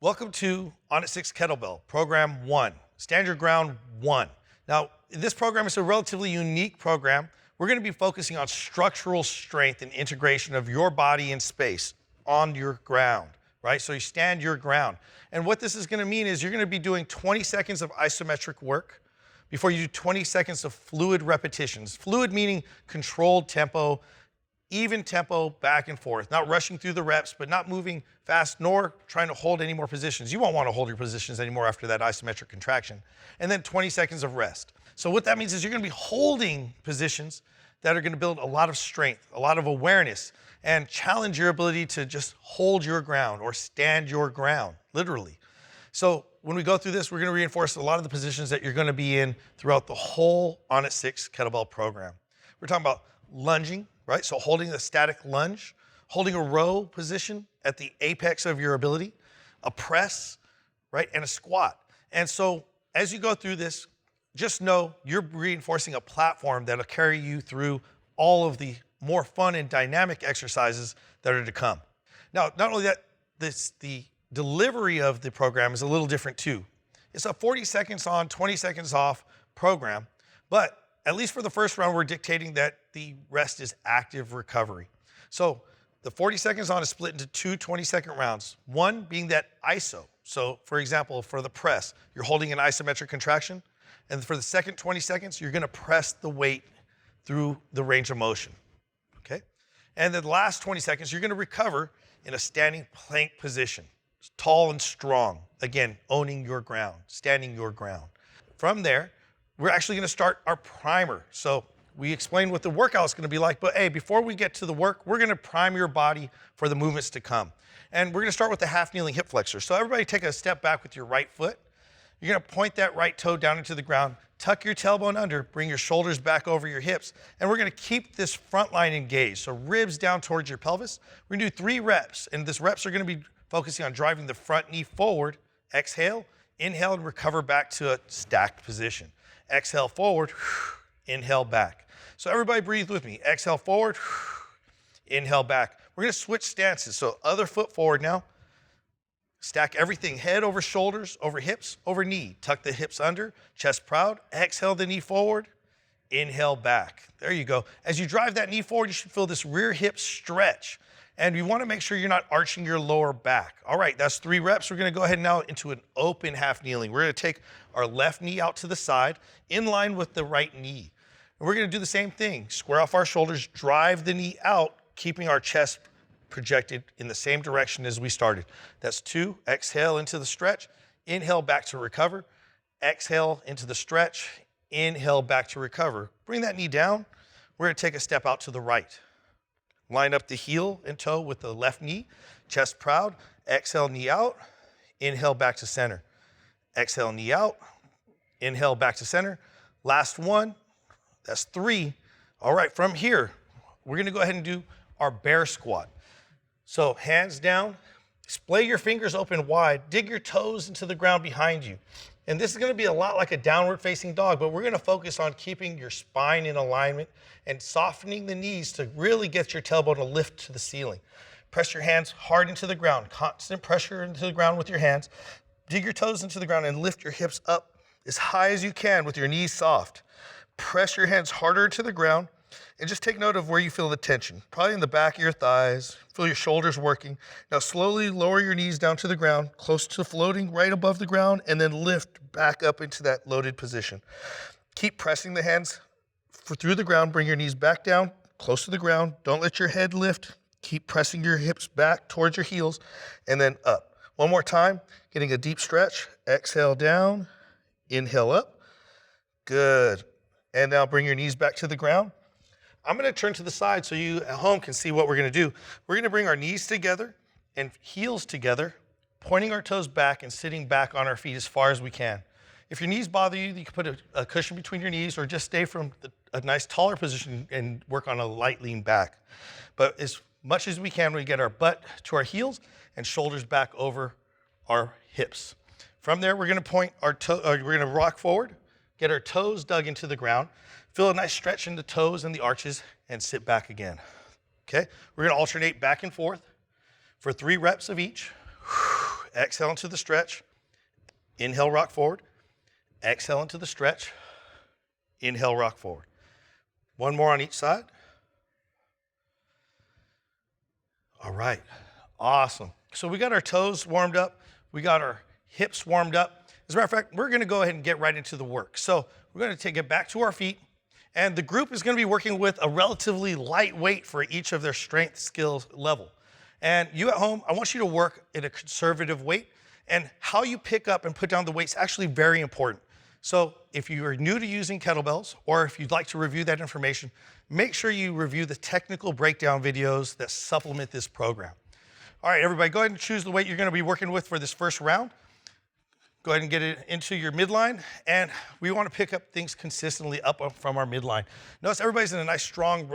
Welcome to On at 6 Kettlebell, Program 1, Stand Your Ground 1. Now, this program is a relatively unique program. We're going to be focusing on structural strength and integration of your body in space on your ground, right? So you stand your ground. And what this is going to mean is you're going to be doing 20 seconds of isometric work before you do 20 seconds of fluid repetitions. Fluid meaning controlled tempo, even tempo, back and forth, not rushing through the reps, but not moving fast, nor trying to hold any more positions. You won't want to hold your positions anymore after that isometric contraction. And then 20 seconds of rest. So what that means is you're going to be holding positions that are going to build a lot of strength, a lot of awareness, and challenge your ability to just hold your ground or stand your ground, literally. So when we go through this, we're going to reinforce a lot of the positions that you're going to be in throughout the whole On at 6 Kettlebell program. We're talking about lunging, right? So holding a static lunge, holding a row position at the apex of your ability, a press, right? And a squat. And so as you go through this, just know you're reinforcing a platform that'll carry you through all of the more fun and dynamic exercises that are to come. Now, not only that, the delivery of the program is a little different too. It's a 40 seconds on, 20 seconds off program, but at least for the first round, we're dictating that the rest is active recovery. So the 40 seconds on is split into two 20-second rounds, one being that iso. So for example, for the press, you're holding an isometric contraction, and for the second 20 seconds, you're gonna press the weight through the range of motion, okay? And then the last 20 seconds, you're gonna recover in a standing plank position, tall and strong. Again, owning your ground, standing your ground. From there, we're actually gonna start our primer. So we explained what the workout's gonna be like, but hey, before we get to the work, we're gonna prime your body for the movements to come. And we're gonna start with the half kneeling hip flexor. So everybody take a step back with your right foot. You're gonna point that right toe down into the ground, tuck your tailbone under, bring your shoulders back over your hips, and we're gonna keep this front line engaged. So ribs down towards your pelvis. We're gonna do 3 reps, and these reps are gonna be focusing on driving the front knee forward. Exhale, inhale, and recover back to a stacked position. Exhale forward, inhale back. So everybody breathe with me. Exhale forward, inhale back. We're gonna switch stances. So other foot forward now. Stack everything, head over shoulders, over hips, over knee. Tuck the hips under, chest proud. Exhale the knee forward, inhale back. There you go. As you drive that knee forward, you should feel this rear hip stretch. And you wanna make sure you're not arching your lower back. All right, that's 3 reps. We're gonna go ahead now into an open half kneeling. We're gonna take our left knee out to the side, in line with the right knee. And we're gonna do the same thing. Square off our shoulders, drive the knee out, keeping our chest projected in the same direction as we started. That's 2, exhale into the stretch, inhale back to recover, exhale into the stretch, inhale back to recover. Bring that knee down. We're gonna take a step out to the right. Line up the heel and toe with the left knee, chest proud, exhale knee out, inhale back to center. Exhale knee out, inhale back to center. Last one, that's 3. All right, from here, we're gonna go ahead and do our bear squat. So hands down, splay your fingers open wide, dig your toes into the ground behind you. And this is gonna be a lot like a downward facing dog, but we're gonna focus on keeping your spine in alignment and softening the knees to really get your tailbone to lift to the ceiling. Press your hands hard into the ground, constant pressure into the ground with your hands. Dig your toes into the ground and lift your hips up as high as you can with your knees soft. Press your hands harder to the ground and just take note of where you feel the tension. Probably in the back of your thighs, feel your shoulders working. Now slowly lower your knees down to the ground, close to floating right above the ground, and then lift back up into that loaded position. Keep pressing the hands through the ground, bring your knees back down, close to the ground. Don't let your head lift. Keep pressing your hips back towards your heels, and then up. One more time, getting a deep stretch. Exhale down, inhale up. Good. And now bring your knees back to the ground. I'm gonna turn to the side so you at home can see what we're gonna do. We're gonna bring our knees together and heels together, pointing our toes back and sitting back on our feet as far as we can. If your knees bother you, you can put a cushion between your knees or just stay from a nice taller position and work on a light lean back. But as much as we can, we get our butt to our heels and shoulders back over our hips. From there, we're gonna rock forward, get our toes dug into the ground, feel a nice stretch in the toes and the arches, and sit back again. Okay, we're gonna alternate back and forth for 3 reps of each. exhale into the stretch. Inhale, rock forward. Exhale into the stretch. Inhale, rock forward. One more on each side. All right, awesome. So we got our toes warmed up. We got our hips warmed up. As a matter of fact, we're gonna go ahead and get right into the work. So we're gonna take it back to our feet, and the group is gonna be working with a relatively light weight for each of their strength skills level. And you at home, I want you to work at a conservative weight, and how you pick up and put down the weight is actually very important. So if you are new to using kettlebells, or if you'd like to review that information, make sure you review the technical breakdown videos that supplement this program. All right, everybody, go ahead and choose the weight you're gonna be working with for this first round. Go ahead and get it into your midline, and we wanna pick up things consistently up from our midline. Notice everybody's in a nice, strong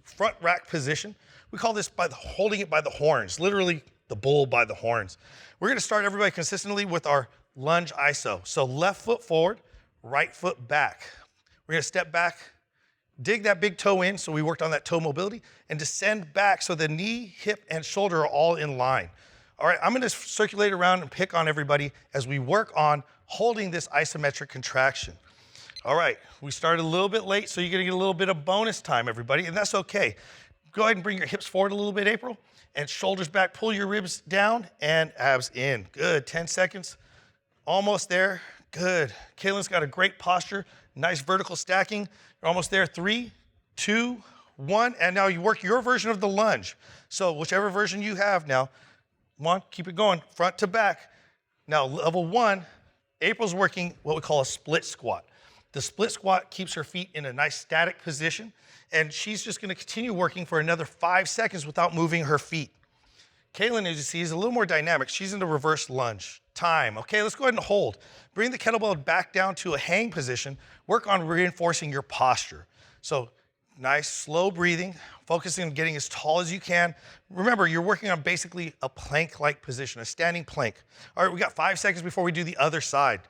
front rack position. We call this holding it by the horns, literally the bull by the horns. We're gonna start everybody consistently with our lunge ISO. So left foot forward, right foot back. We're gonna step back, dig that big toe in, so we worked on that toe mobility, and descend back so the knee, hip, and shoulder are all in line. All right, I'm gonna circulate around and pick on everybody as we work on holding this isometric contraction. All right, we started a little bit late, so you're gonna get a little bit of bonus time, everybody, and that's okay. Go ahead and bring your hips forward a little bit, April, and shoulders back, pull your ribs down, and abs in. Good, 10 seconds, almost there, good. Kaylin's got a great posture, nice vertical stacking. You're almost there, 3, 2, 1, and now you work your version of the lunge. So whichever version you have now, come on, keep it going, front to back. Now level 1, April's working what we call a split squat. The split squat keeps her feet in a nice static position, and she's just gonna continue working for another 5 seconds without moving her feet. Kaylin, as you see, is a little more dynamic. She's in the reverse lunge. Time. Okay, let's go ahead and hold. Bring the kettlebell back down to a hang position. Work on reinforcing your posture. So nice, slow breathing, focusing on getting as tall as you can. Remember, you're working on basically a plank-like position, a standing plank. All right, we got 5 seconds before we do the other side.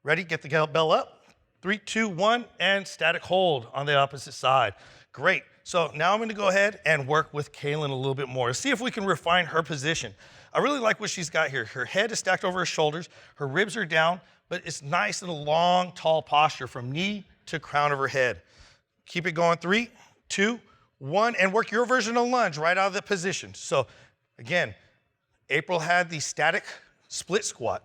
Ready? Get the kettlebell up. 3, 2, 1, and static hold on the opposite side. Great. So now I'm gonna go ahead and work with Kaylin a little bit more. See if we can refine her position. I really like what she's got here. Her head is stacked over her shoulders, her ribs are down, but it's nice in a long, tall posture from knee to crown of her head. Keep it going, 3, 2, 1, and work your version of lunge right out of the position. So again, April had the static split squat.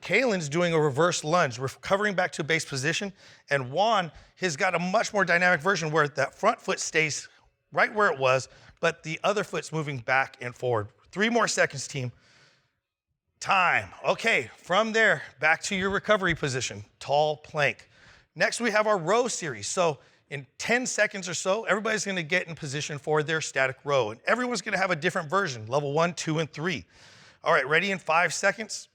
Kaylin's doing a reverse lunge, recovering back to base position, and Juan has got a much more dynamic version where that front foot stays right where it was, but the other foot's moving back and forward. 3 more seconds, team. Time. Okay, from there, back to your recovery position, tall plank. Next, we have our row series. So in 10 seconds or so, everybody's gonna get in position for their static row, and everyone's gonna have a different version, level 1, 2, and 3. All right, ready in 5 seconds?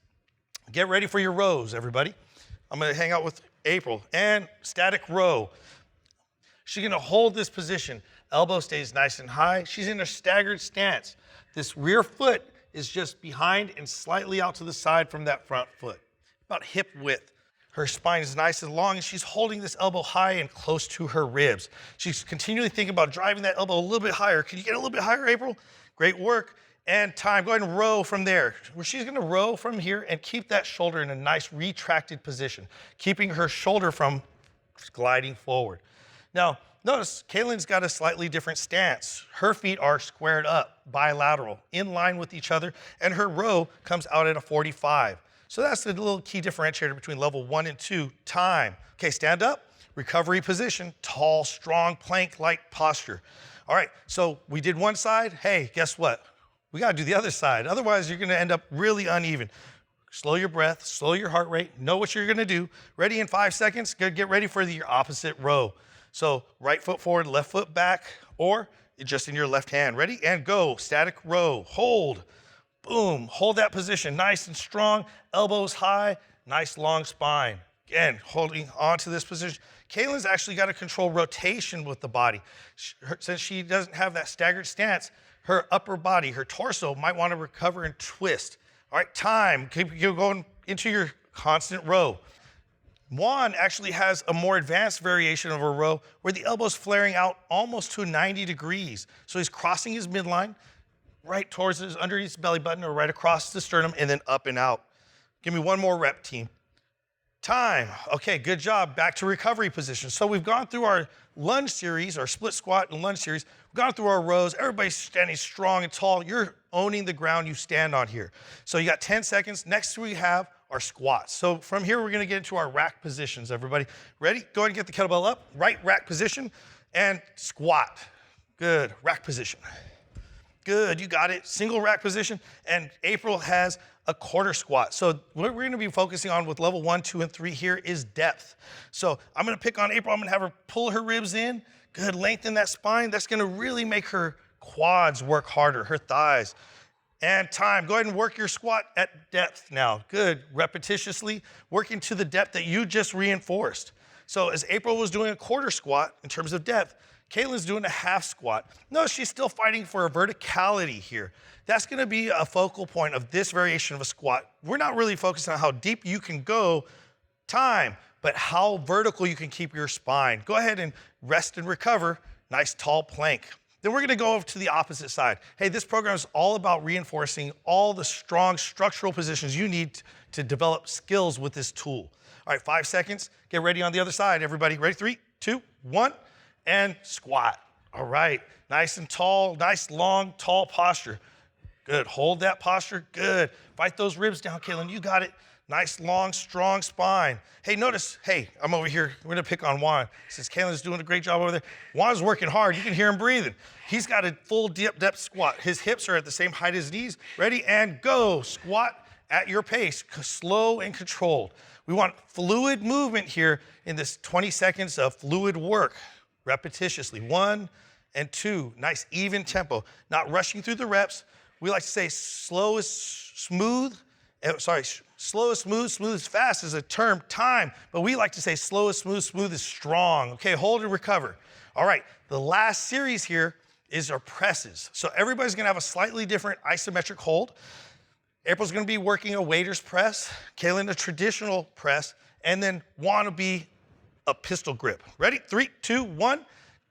Get ready for your rows, everybody. I'm gonna hang out with April, and static row. She's gonna hold this position. Elbow stays nice and high. She's in a staggered stance. This rear foot is just behind and slightly out to the side from that front foot, about hip width. Her spine is nice and long, and she's holding this elbow high and close to her ribs. She's continually thinking about driving that elbow a little bit higher. Can you get a little bit higher, April? Great work. And time. Go ahead and row from there. She's gonna row from here and keep that shoulder in a nice retracted position, keeping her shoulder from gliding forward. Now, notice Kaylin's got a slightly different stance. Her feet are squared up, bilateral, in line with each other, and her row comes out at a 45. So that's the little key differentiator between level 1 and 2, time. Okay, stand up, recovery position, tall, strong, plank-like posture. All right, so we did one side. Hey, guess what? We gotta do the other side. Otherwise, you're gonna end up really uneven. Slow your breath, slow your heart rate, know what you're gonna do. Ready in 5 seconds, get ready for your opposite row. So right foot forward, left foot back, or just in your left hand. Ready, and go. Static row, hold, boom. Hold that position, nice and strong, elbows high, nice long spine. Again, holding onto this position. Kaylin's actually got to control rotation with the body. Since she doesn't have that staggered stance, her upper body, her torso might want to recover and twist. All right, time. Keep going into your constant row. Juan actually has a more advanced variation of a row where the elbow's flaring out almost to 90 degrees. So he's crossing his midline, right towards his underneath his belly button or right across the sternum, and then up and out. Give me one more rep, team. Time. Okay, good job. Back to recovery position. So we've gone through our lunge series, our split squat and lunge series. We've gone through our rows. Everybody's standing strong and tall. You're owning the ground you stand on here. So you got 10 seconds. Next we have our squats. So from here, we're gonna get into our rack positions, everybody. Ready? Go ahead and get the kettlebell up. Right rack position and squat. Good, rack position. Good, you got it. Single rack position, and April has a quarter squat. So what we're gonna be focusing on with level 1, 2, and 3 here is depth. So I'm gonna pick on April. I'm gonna have her pull her ribs in. Good, lengthen that spine. That's gonna really make her quads work harder, her thighs. And time, go ahead and work your squat at depth now. Good, repetitiously, working to the depth that you just reinforced. So as April was doing a quarter squat in terms of depth, Caitlin's doing a half squat. No, she's still fighting for a verticality here. That's gonna be a focal point of this variation of a squat. We're not really focused on how deep you can go, time, but how vertical you can keep your spine. Go ahead and rest and recover, nice tall plank. Then we're gonna go over to the opposite side. Hey, this program is all about reinforcing all the strong structural positions you need to develop skills with this tool. All right, 5 seconds. Get ready on the other side, everybody. Ready? 3, 2, 1, and squat. All right, nice and tall, nice long, tall posture. Good, hold that posture, good. Fight those ribs down, Caitlin, you got it. Nice, long, strong spine. Hey, notice, hey, I'm over here. We're gonna pick on Juan. Since Caitlin's doing a great job over there, Juan's working hard. You can hear him breathing. He's got a full depth squat. His hips are at the same height as his knees. Ready, and go. Squat at your pace, slow and controlled. We want fluid movement here in this 20 seconds of fluid work, repetitiously. 1 and 2, nice even tempo, not rushing through the reps. We like to say slow is smooth, slow is smooth, smooth is fast is a term, time, but we like to say slow is smooth, smooth is strong. Okay, hold and recover. All right, the last series here is our presses. So everybody's gonna have a slightly different isometric hold. April's gonna be working a waiter's press, Caitlin a traditional press, and then Juan will be a pistol grip. Ready? 3, 2, 1,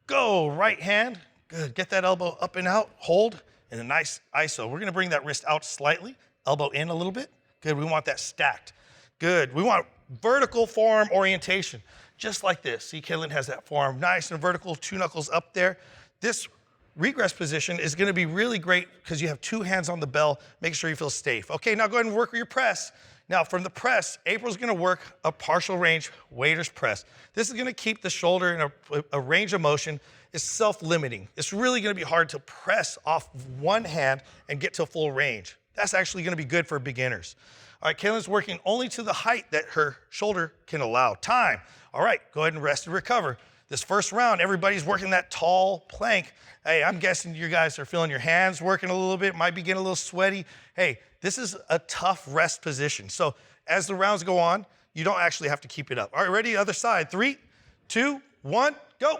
go. Right hand, good. Get that elbow up and out, hold, and a nice iso. We're gonna bring that wrist out slightly, elbow in a little bit. Good, we want that stacked. Good, we want vertical forearm orientation, just like this. See, Caitlin has that forearm nice and vertical, 2 knuckles up there. This regress position is gonna be really great because you have 2 hands on the bell, making sure you feel safe. Okay, now go ahead and work with your press. Now from the press, April's gonna work a partial range waiter's press. This is gonna keep the shoulder in a range of motion. It's self-limiting. It's really gonna be hard to press off one hand and get to full range. That's actually gonna be good for beginners. All right, Caitlin's working only to the height that her shoulder can allow. Time. All right, go ahead and rest and recover. This first round, everybody's working that tall plank. Hey, I'm guessing you guys are feeling your hands working a little bit, might be getting a little sweaty. Hey, this is a tough rest position. So as the rounds go on, you don't actually have to keep it up. All right, ready? Other side. 3, 2, 1, go.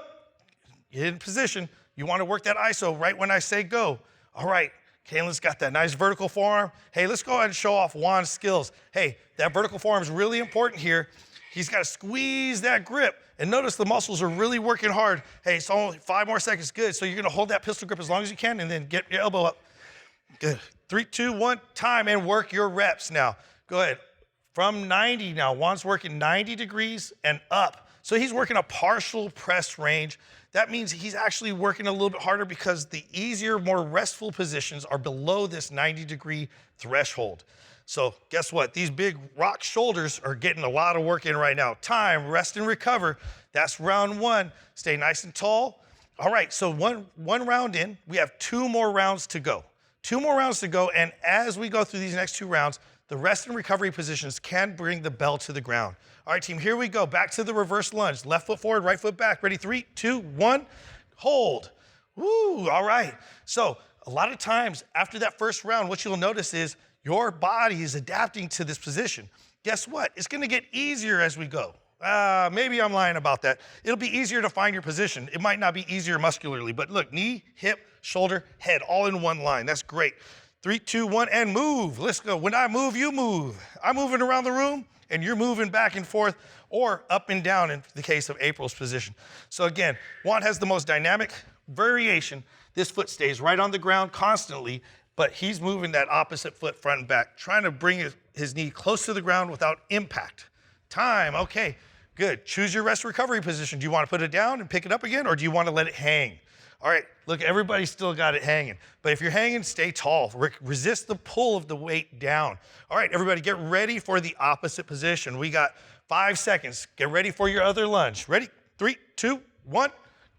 Get in position. You want to work that iso right when I say go. All right, Caitlin's got that nice vertical forearm. Hey, let's go ahead and show off Juan's skills. Hey, that vertical forearm is really important here. He's got to squeeze that grip. And notice the muscles are really working hard. Hey, it's only 5 more seconds. Good. So you're going to hold that pistol grip as long as you can and then get your elbow up. Good. 3, 2, 1, time, and work your reps now. Go ahead. From 90 now, Juan's working 90 degrees and up. So he's working a partial press range. That means he's actually working a little bit harder because the easier, more restful positions are below this 90-degree threshold. So guess what? These big rock shoulders are getting a lot of work in right now. Time, rest and recover. That's round 1. Stay nice and tall. All right, so one round in, we have 2 more rounds to go. 2 more rounds to go, and as we go through these next 2 rounds, the rest and recovery positions can bring the bell to the ground. All right, team, here we go. Back to the reverse lunge. Left foot forward, right foot back. Ready? 3, 2, 1, hold. Woo, all right. So a lot of times after that first round, what you'll notice is your body is adapting to this position. Guess what? It's gonna get easier as we go. Maybe I'm lying about that. It'll be easier to find your position. It might not be easier muscularly, but look, knee, hip, shoulder, head, all in one line. That's great. 3, 2, 1, and move. Let's go. When I move, you move. I'm moving around the room, and you're moving back and forth, or up and down in the case of April's position. So again, Juan has the most dynamic variation. This foot stays right on the ground constantly. but he's moving that opposite foot front and back, trying to bring his knee close to the ground without impact. Time, okay, good. Choose your rest recovery position. Do you want to put it down and pick it up again, or do you want to let it hang? All right, look, everybody's still got it hanging, but if you're hanging, stay tall. Resist the pull of the weight down. All right, everybody, get ready for the opposite position. We got 5 seconds. Get ready for your other lunge. Ready? 3, 2, 1,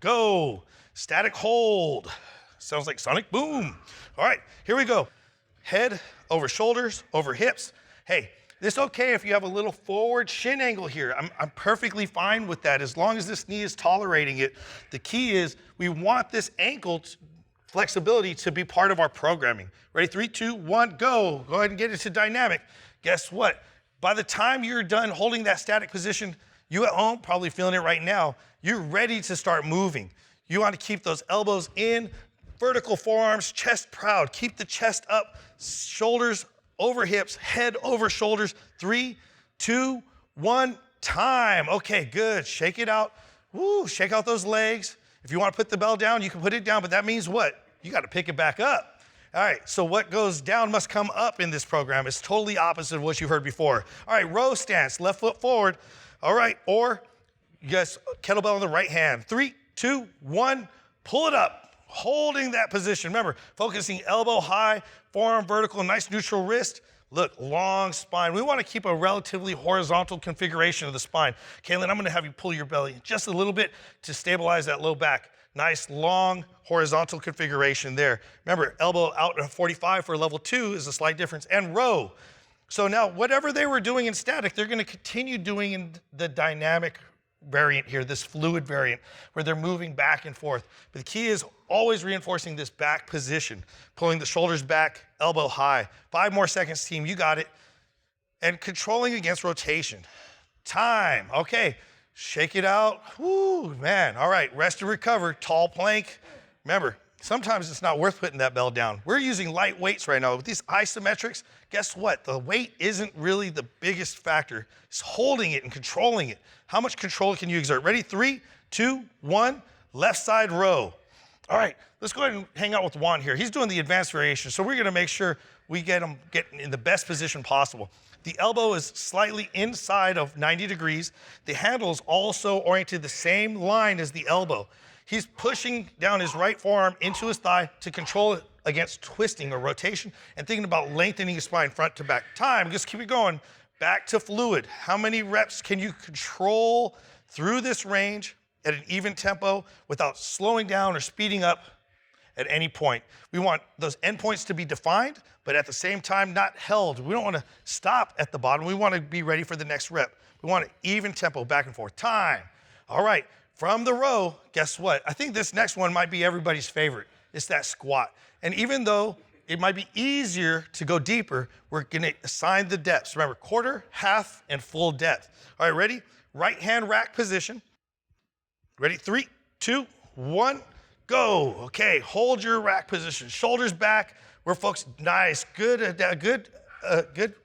go. Static hold. Sounds like sonic boom. All right, here we go. Head over shoulders, over hips. Hey, it's okay if you have a little forward shin angle here. I'm perfectly fine with that as long as this knee is tolerating it. The key is we want this ankle flexibility to be part of our programming. Ready? 3, 2, 1, go. Go ahead and get into dynamic. Guess what? By the time you're done holding that static position, you at home, probably feeling it right now, you're ready to start moving. You want to keep those elbows in, vertical forearms, chest proud. Keep the chest up, shoulders over hips, head over shoulders. 3, 2, 1, time. Okay, good. Shake it out. Woo, shake out those legs. If you want to put the bell down, you can put it down, but that means what? You got to pick it back up. All right, so what goes down must come up in this program. It's totally opposite of what you heard before. All right, row stance, left foot forward. All right, or yes, kettlebell in the right hand. 3, 2, 1, pull it up. Holding that position. Remember, focusing elbow high, forearm vertical, nice neutral wrist. Look, long spine. We want to keep a relatively horizontal configuration of the spine. Kaylin, I'm going to have you pull your belly just a little bit to stabilize that low back. Nice, long, horizontal configuration there. Remember, elbow out at 45 for level 2 is a slight difference. And row. So now, whatever they were doing in static, they're going to continue doing in the dynamic variant here, this fluid variant, where they're moving back and forth. But the key is always reinforcing this back position, pulling the shoulders back, elbow high. 5 more seconds, team, you got it. And controlling against rotation. Time, okay, shake it out. Whoo, man, all right, rest and recover, tall plank. Remember, sometimes it's not worth putting that bell down. We're using light weights right now. With these isometrics, guess what? The weight isn't really the biggest factor. It's holding it and controlling it. How much control can you exert? Ready? 3, 2, 1, left side row. All right, let's go ahead and hang out with Juan here. He's doing the advanced variation, so we're gonna make sure we get him in the best position possible. The elbow is slightly inside of 90 degrees. The handle is also oriented the same line as the elbow. He's pushing down his right forearm into his thigh to control it against twisting or rotation and thinking about lengthening his spine front to back. Time, just keep it going. Back to fluid. How many reps can you control through this range at an even tempo without slowing down or speeding up at any point? We want those endpoints to be defined, but at the same time not held. We don't want to stop at the bottom. We want to be ready for the next rep. We want an even tempo back and forth. Time. All right. From the row, guess what? I think this next one might be everybody's favorite. It's that squat. And even though it might be easier to go deeper, we're gonna assign the depths. Remember, quarter, half, and full depth. All right, ready? Right hand rack position. Ready? 3, 2, 1, go. Okay, hold your rack position. Shoulders back. We're focused. Nice, good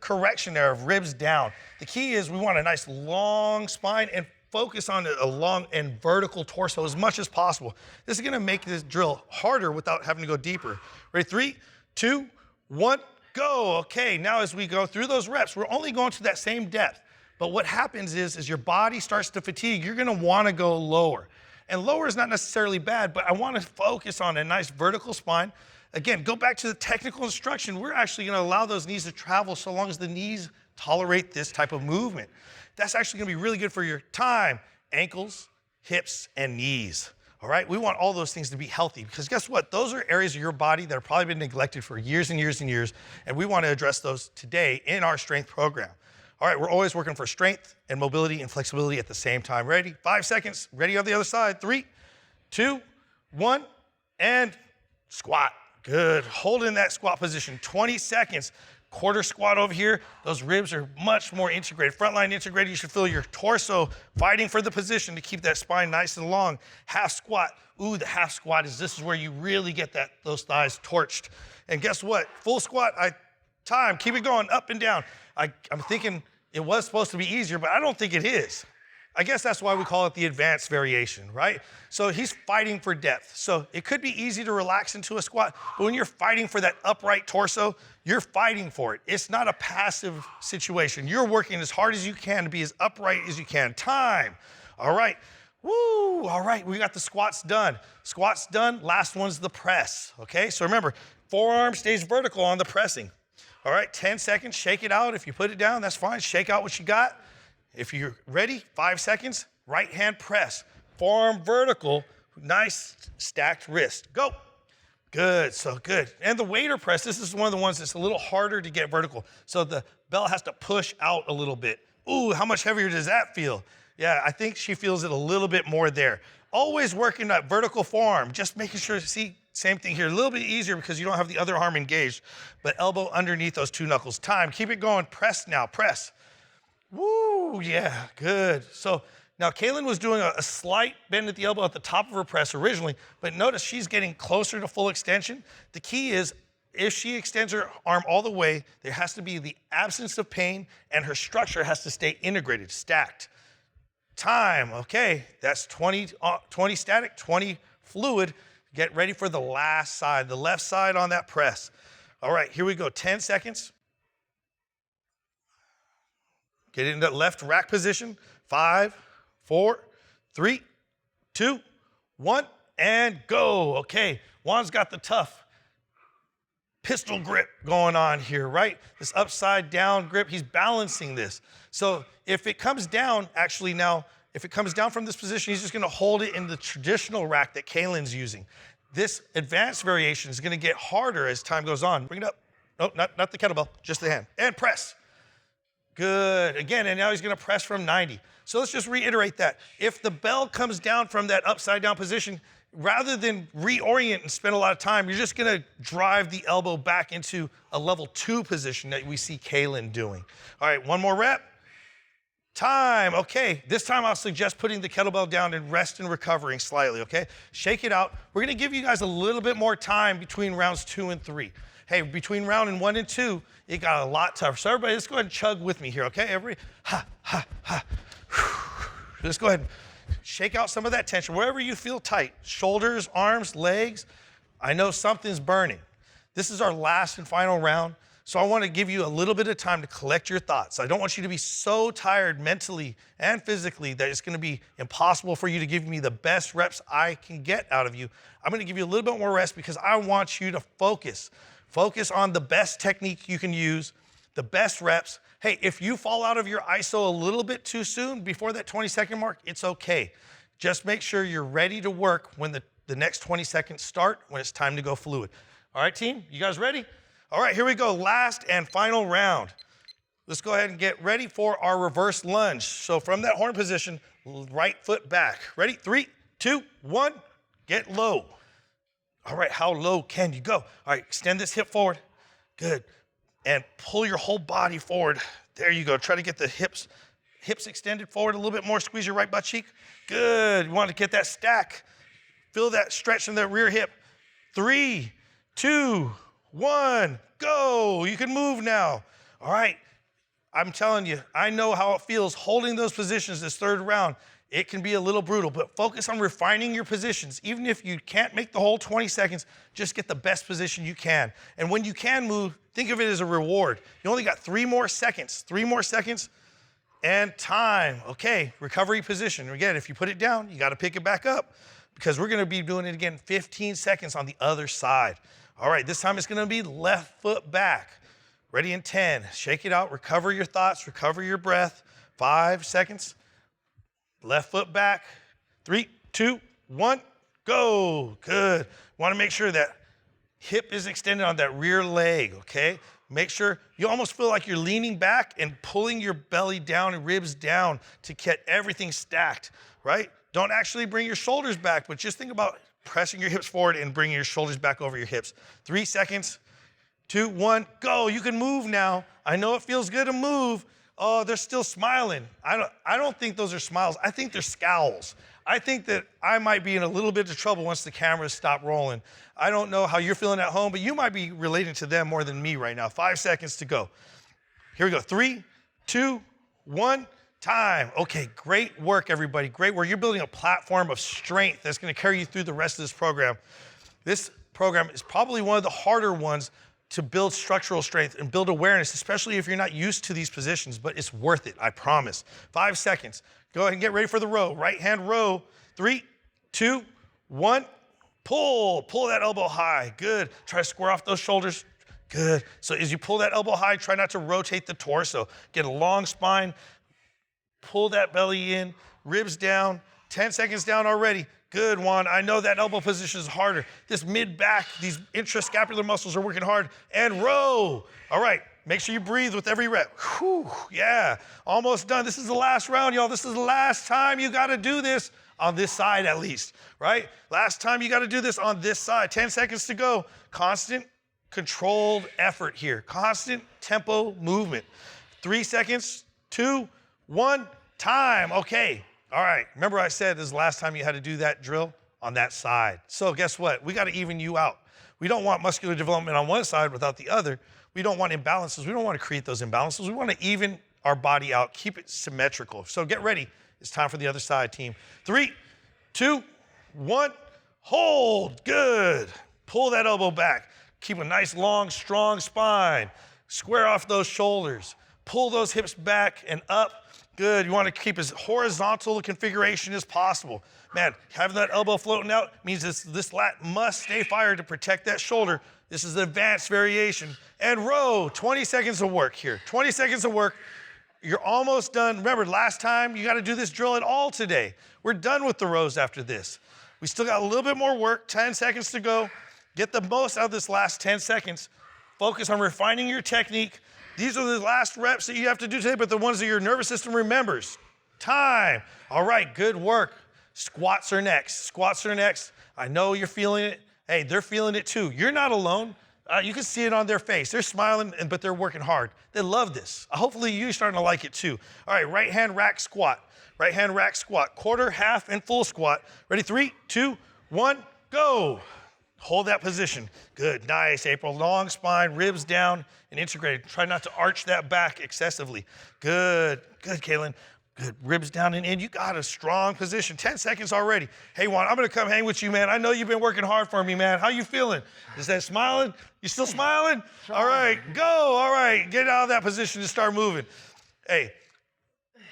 correction there of ribs down. The key is we want a nice long spine and focus on a long and vertical torso as much as possible. This is gonna make this drill harder without having to go deeper. Ready? 3, 2, 1, go. Okay, now as we go through those reps, we're only going to that same depth. But what happens is as your body starts to fatigue, you're gonna wanna go lower. And lower is not necessarily bad, but I wanna focus on a nice vertical spine. Again, go back to the technical instruction. We're actually gonna allow those knees to travel so long as the knees tolerate this type of movement. That's actually gonna be really good for your time, ankles, hips, and knees. All right, we want all those things to be healthy because guess what? Those are areas of your body that have probably been neglected for years and years and years, and we want to address those today in our strength program. All right, we're always working for strength and mobility and flexibility at the same time. Ready? 5 seconds, ready on the other side. 3, 2, 1, and squat. Good, hold in that squat position. 20 seconds. Quarter squat over here. Those ribs are much more integrated. Frontline integrated, you should feel your torso fighting for the position to keep that spine nice and long. Half squat. Ooh, the half squat this is where you really get those thighs torched. And guess what? Full squat, keep it going, up and down. I'm thinking it was supposed to be easier, but I don't think it is. I guess that's why we call it the advanced variation, right? So he's fighting for depth. So it could be easy to relax into a squat, but when you're fighting for that upright torso, you're fighting for it. It's not a passive situation. You're working as hard as you can to be as upright as you can. Time. All right. Woo. All right. We got the squats done. Squats done. Last one's the press. Okay. So remember, forearm stays vertical on the pressing. All right. 10 seconds. Shake it out. If you put it down, that's fine. Shake out what you got. If you're ready, 5 seconds, right hand press, forearm vertical, nice stacked wrist. Go. Good, so good. And the waiter press, this is one of the ones that's a little harder to get vertical. So the bell has to push out a little bit. Ooh, how much heavier does that feel? Yeah, I think she feels it a little bit more there. Always working that vertical forearm, just making sure, see, same thing here, a little bit easier because you don't have the other arm engaged, but elbow underneath those 2 knuckles. Time, keep it going, press now, press. Woo, yeah, good. So now Kaylin was doing a slight bend at the elbow at the top of her press originally, but notice she's getting closer to full extension. The key is if she extends her arm all the way, there has to be the absence of pain and her structure has to stay integrated, stacked. Time, okay, that's 20 static, 20 fluid. Get ready for the last side, the left side on that press. All right, here we go, 10 seconds. Get into that left rack position. 5, 4, 3, 2, 1, and go. Okay, Juan's got the tough pistol grip going on here, right? This upside down grip, he's balancing this. So if it comes down, actually now, if it comes down from this position, he's just gonna hold it in the traditional rack that Kaylin's using. This advanced variation is gonna get harder as time goes on. Bring it up. No, not the kettlebell, just the hand. And press. Good, again, and now he's gonna press from 90. So let's just reiterate that. If the bell comes down from that upside down position, rather than reorient and spend a lot of time, you're just gonna drive the elbow back into a level 2 position that we see Kaylin doing. All right, one more rep. Time, okay. This time I'll suggest putting the kettlebell down and rest and recovering slightly, okay? Shake it out. We're gonna give you guys a little bit more time between rounds 2 and 3. Hey, between round 1 and 2, it got a lot tougher. So everybody, let's go ahead and chug with me here, okay? Everybody, ha, ha, ha. Let's go ahead and shake out some of that tension, wherever you feel tight. Shoulders, arms, legs. I know something's burning. This is our last and final round, so I want to give you a little bit of time to collect your thoughts. I don't want you to be so tired mentally and physically that it's going to be impossible for you to give me the best reps I can get out of you. I'm going to give you a little bit more rest because I want you to focus. Focus on the best technique you can use, the best reps. Hey, if you fall out of your ISO a little bit too soon before that 20-second mark, it's okay. Just make sure you're ready to work when the next 20 seconds start, when it's time to go fluid. All right, team, you guys ready? All right, here we go, last and final round. Let's go ahead and get ready for our reverse lunge. So from that horn position, right foot back. Ready? 3, 2, 1, get low. All right, how low can you go? All right, extend this hip forward. Good. And pull your whole body forward. There you go. Try to get the hips extended forward a little bit more. Squeeze your right butt cheek. Good. You want to get that stack. Feel that stretch in the rear hip. 3, 2, 1, go. You can move now. All right. I'm telling you, I know how it feels holding those positions this third round. It can be a little brutal, but focus on refining your positions. Even if you can't make the whole 20 seconds, just get the best position you can. And when you can move, think of it as a reward. You only got 3 more seconds, and time. Okay, recovery position. Again, if you put it down, you got to pick it back up because we're going to be doing it again 15 seconds on the other side. All right, this time it's going to be left foot back. Ready in 10. Shake it out, recover your thoughts, recover your breath. 5 seconds. Left foot back, 3, 2, 1, go. Good. Want to make sure that hip is extended on that rear leg, okay? Make sure you almost feel like you're leaning back and pulling your belly down and ribs down to get everything stacked, right? Don't actually bring your shoulders back, but just think about pressing your hips forward and bringing your shoulders back over your hips. 3 seconds, 2, 1, go. You can move now. I know it feels good to move. Oh, they're still smiling. I don't think those are smiles. I think they're scowls. I think that I might be in a little bit of trouble once the cameras stop rolling. I don't know how you're feeling at home, but you might be relating to them more than me right now. 5 seconds to go. Here we go. 3, 2, 1, Time. Okay, great work, everybody. Great work. You're building a platform of strength that's going to carry you through the rest of this program. This program is probably one of the harder ones to build structural strength and build awareness, especially if you're not used to these positions, but it's worth it, I promise. 5 seconds. Go ahead and get ready for the row. Right hand row. 3, 2, 1. Pull that elbow high. Good. Try to square off those shoulders. Good. So as you pull that elbow high, try not to rotate the torso. Get a long spine. Pull that belly in, ribs down, 10 seconds down already. Good, Juan. I know that elbow position is harder. This mid-back, these intrascapular muscles are working hard. And row. All right, make sure you breathe with every rep. Whew, yeah, almost done. This is the last round, y'all. This is the last time you got to do this on this side at least, right? Last time you got to do this on this side. 10 seconds to go. Constant, controlled effort here. Constant tempo movement. 3 seconds, 2, 1, time. Okay. All right. Remember I said this is the last time you had to do that drill on that side. So guess what? We got to even you out. We don't want muscular development on one side without the other. We don't want imbalances. We don't want to create those imbalances. We want to even our body out, keep it symmetrical. So get ready. It's time for the other side, team. 3, 2, 1, hold. Good. Pull that elbow back. Keep a nice, long, strong spine. Square off those shoulders. Pull those hips back and up. Good. You want to keep as horizontal a configuration as possible. Man, having that elbow floating out means this lat must stay fired to protect that shoulder. This is the advanced variation. And row, 20 seconds of work here. 20 seconds of work. You're almost done. Remember, last time you got to do this drill at all today. We're done with the rows after this. We still got a little bit more work, 10 seconds to go. Get the most out of this last 10 seconds. Focus on refining your technique. These are the last reps that you have to do today, but the ones that your nervous system remembers. Time. All right, good work. Squats are next. Squats are next. I know you're feeling it. Hey, they're feeling it too. You're not alone. You can see it on their face. They're smiling, but they're working hard. They love this. Hopefully you're starting to like it too. All right, right hand rack squat. Right hand rack squat. Quarter, half, and full squat. Ready? 3, 2, 1, go. Hold that position. Good, nice, April. Long spine, ribs down, and integrated. Try not to arch that back excessively. Good, Kaylin. Good, ribs down and in. You got a strong position. 10 seconds already. Hey, Juan, I'm gonna come hang with you, man. I know you've been working hard for me, man. How you feeling? Is that smiling? You still smiling? All right, go, all right. Get out of that position and start moving. Hey,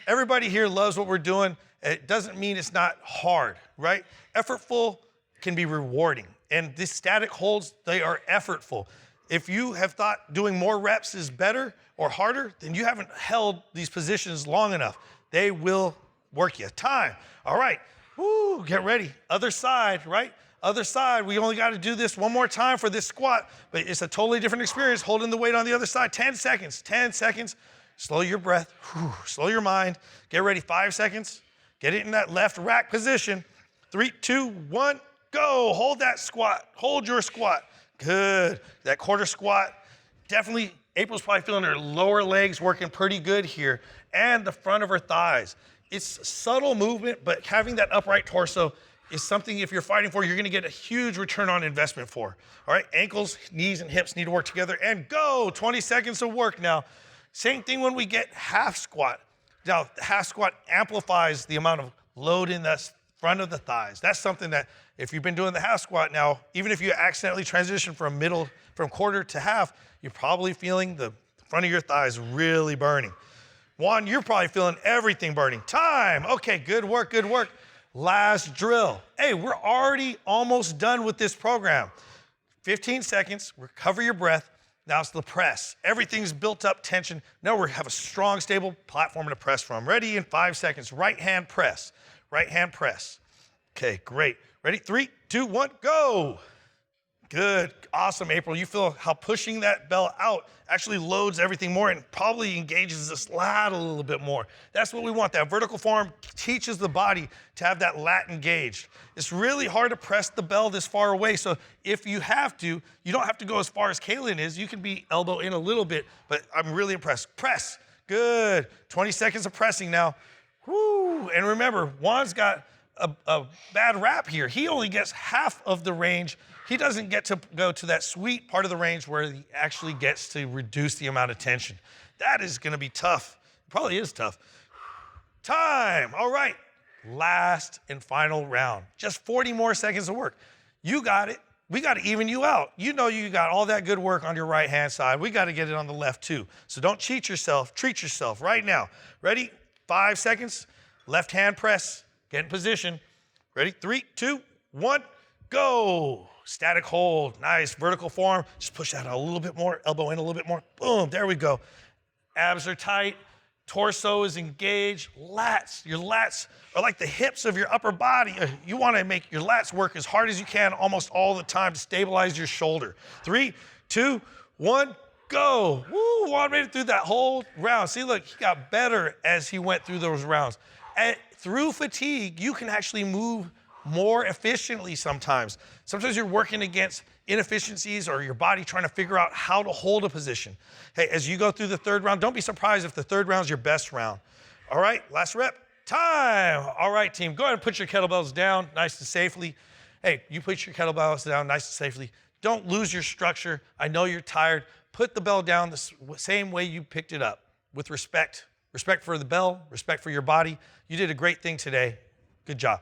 everybody here loves what we're doing. It doesn't mean it's not hard, right? Effortful can be rewarding. And these static holds, they are effortful. If you have thought doing more reps is better or harder, then you haven't held these positions long enough. They will work you. Time. All right. Woo, get ready. Other side, right? Other side. We only got to do this one more time for this squat, but it's a totally different experience holding the weight on the other side. 10 seconds. 10 seconds. Slow your breath. Whew. Slow your mind. Get ready. 5 seconds. Get it in that left rack position. 3, 2, 1. Go, hold that squat, hold your squat. Good, that quarter squat. Definitely, April's probably feeling her lower legs working pretty good here and the front of her thighs. It's subtle movement, but having that upright torso is something if you're fighting for, you're gonna get a huge return on investment for. All right, ankles, knees, and hips need to work together and go, 20 seconds of work now. Same thing when we get half squat. Now, half squat amplifies the amount of load in the front of the thighs. That's something that if you've been doing the half squat now, even if you accidentally transition from quarter to half, you're probably feeling the front of your thighs really burning. Juan, you're probably feeling everything burning. Time. Okay, good work, good work. Last drill. Hey, we're already almost done with this program. 15 seconds, recover your breath. Now it's the press. Everything's built up tension. Now we have a strong, stable platform to press from. Ready in 5 seconds. Right hand press. Right hand press. Okay, great. Ready? 3, 2, 1, go. Good, awesome, April. You feel how pushing that bell out actually loads everything more and probably engages this lat a little bit more. That's what we want. That vertical form teaches the body to have that lat engaged. It's really hard to press the bell this far away. So if you have to, you don't have to go as far as Kaylin is. You can be elbow in a little bit, but I'm really impressed. Press, good. 20 seconds of pressing now. Woo, and remember, Juan's got a bad rap here. He only gets half of the range. He doesn't get to go to that sweet part of the range where he actually gets to reduce the amount of tension. That is gonna be tough. It probably is tough. time. All right, last and final round. Just 40 more seconds of work. You got it. We got to even you out. You know you got all that good work on your right-hand side. We got to get it on the left too. So don't cheat yourself. Treat yourself right now. Ready? 5 seconds. Left hand press. Get in position. Ready? 3, 2, 1, go. Static hold. Nice. Vertical form. Just push that out a little bit more. Elbow in a little bit more. Boom. There we go. Abs are tight. Torso is engaged. Lats. Your lats are like the hips of your upper body. You want to make your lats work as hard as you can almost all the time to stabilize your shoulder. 3, 2, 1, go. Woo, Juan made it through that whole round. See, look, he got better as he went through those rounds. And through fatigue, you can actually move more efficiently sometimes. Sometimes you're working against inefficiencies or your body trying to figure out how to hold a position. Hey, as you go through the third round, don't be surprised if the third round is your best round. All right, last rep, time. All right, team, go ahead and put your kettlebells down nice and safely. Hey, you put your kettlebells down nice and safely. Don't lose your structure. I know you're tired. Put the bell down the same way you picked it up, with respect. Respect for the bell, respect for your body. You did a great thing today. Good job.